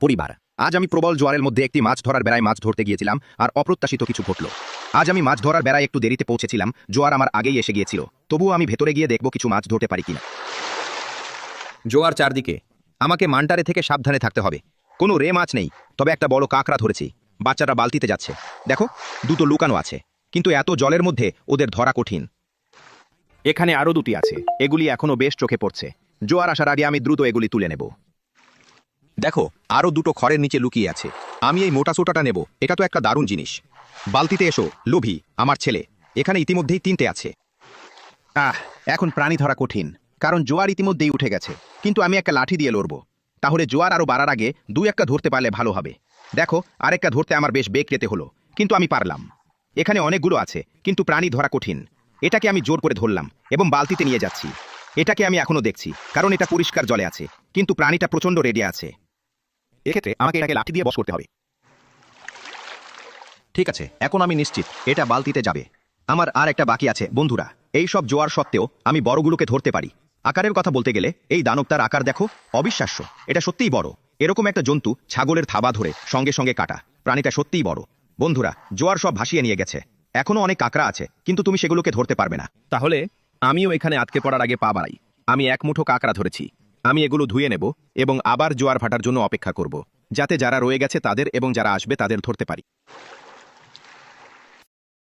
পরিবার। আজ আমি প্রবল জোয়ারের মধ্যে একটি মাছ ধরার বেড়ায় মাছ ধরতে গিয়েছিলাম আর অপ্রত্যাশিত কিছু ঘটল। আজ আমি মাছ ধরার বেড়ায় একটু দেরিতে পৌঁছেছিলাম, জোয়ার আমার আগেই এসে গিয়েছিল। তবুও আমি ভেতরে গিয়ে দেখব কিছু মাছ ধরতে পারি কিনা। জোয়ার চারদিকে, আমাকে মান্টারে থেকে সাবধানে থাকতে হবে। কোনো রে মাছ নেই, তবে একটা বড় কাঁকড়া ধরেছি। বাচ্চারা বালতিতে যাচ্ছে, দেখো দুটো লুকানো আছে, কিন্তু এত জলের মধ্যে ওদের ধরা কঠিন। এখানে আরও দুটি আছে, এগুলি এখনো বেশ চোখে পড়ছে। জোয়ার আসার আগে আমি দ্রুত এগুলি তুলে নেব। দেখো আরও দুটো খড়ের নিচে লুকিয়ে আছে। আমি এই মোটা সোটাটা নেব, এটা তো একটা দারুণ জিনিস। বালতিতে এসো লোভী আমার ছেলে, এখানে ইতিমধ্যেই তিনটে আছে। এখন প্রাণী ধরা কঠিন, কারণ জোয়ার ইতিমধ্যেই উঠে গেছে। কিন্তু আমি একটা লাঠি দিয়ে লড়ব, তাহলে জোয়ার আরও বাড়ার আগে দুই একটা ধরতে পারলে ভালো হবে। দেখো আরেকটা ধরতে আমার বেশ বেগ পেতে হলো, কিন্তু আমি পারলাম। এখানে অনেকগুলো আছে, কিন্তু প্রাণী ধরা কঠিন। এটাকে আমি জোর করে ধরলাম এবং বালতিতে নিয়ে যাচ্ছি। এটাকে আমি এখনো দেখছি, কারণ এটা পরিষ্কার জলে আছে, কিন্তু প্রাণীটা প্রচণ্ড রেডি আছে। এক্ষেত্রে আমাকে এটাকে লাঠি দিয়ে বশ করতে হবে। ঠিক আছে, এখন আমি নিশ্চিত এটা বালতিতে যাবে। আমার আর একটা বাকি আছে বন্ধুরা। এই সব জোয়ার সত্ত্বেও আমি বড়গুলোকে ধরতে পারি। আকারের কথা বলতে গেলে এই দানবটার আকার দেখো, অবিশ্বাস্য। এটা সত্যিই বড়। এরকম একটা জন্তু ছাগলের থাবা ধরে সঙ্গে সঙ্গে কাটা। প্রাণীটা সত্যিই বড়। বন্ধুরা, জোয়ার সব ভাসিয়ে নিয়ে গেছে। এখনো অনেক কাঁকড়া আছে, কিন্তু তুমি সেগুলোকে ধরতে পারবে না। তাহলে আমিও এখানে আটকে পড়ার আগে পা বাড়াই। আমি এক মুঠো কাঁকড়া ধরেছি। আমি এগুলো ধুয়ে নেব এবং আবার জোয়ার ভাটার জন্য অপেক্ষা করব, যাতে যারা রয়ে গেছে তাদের এবং যারা আসবে তাদের ধরতে পারি।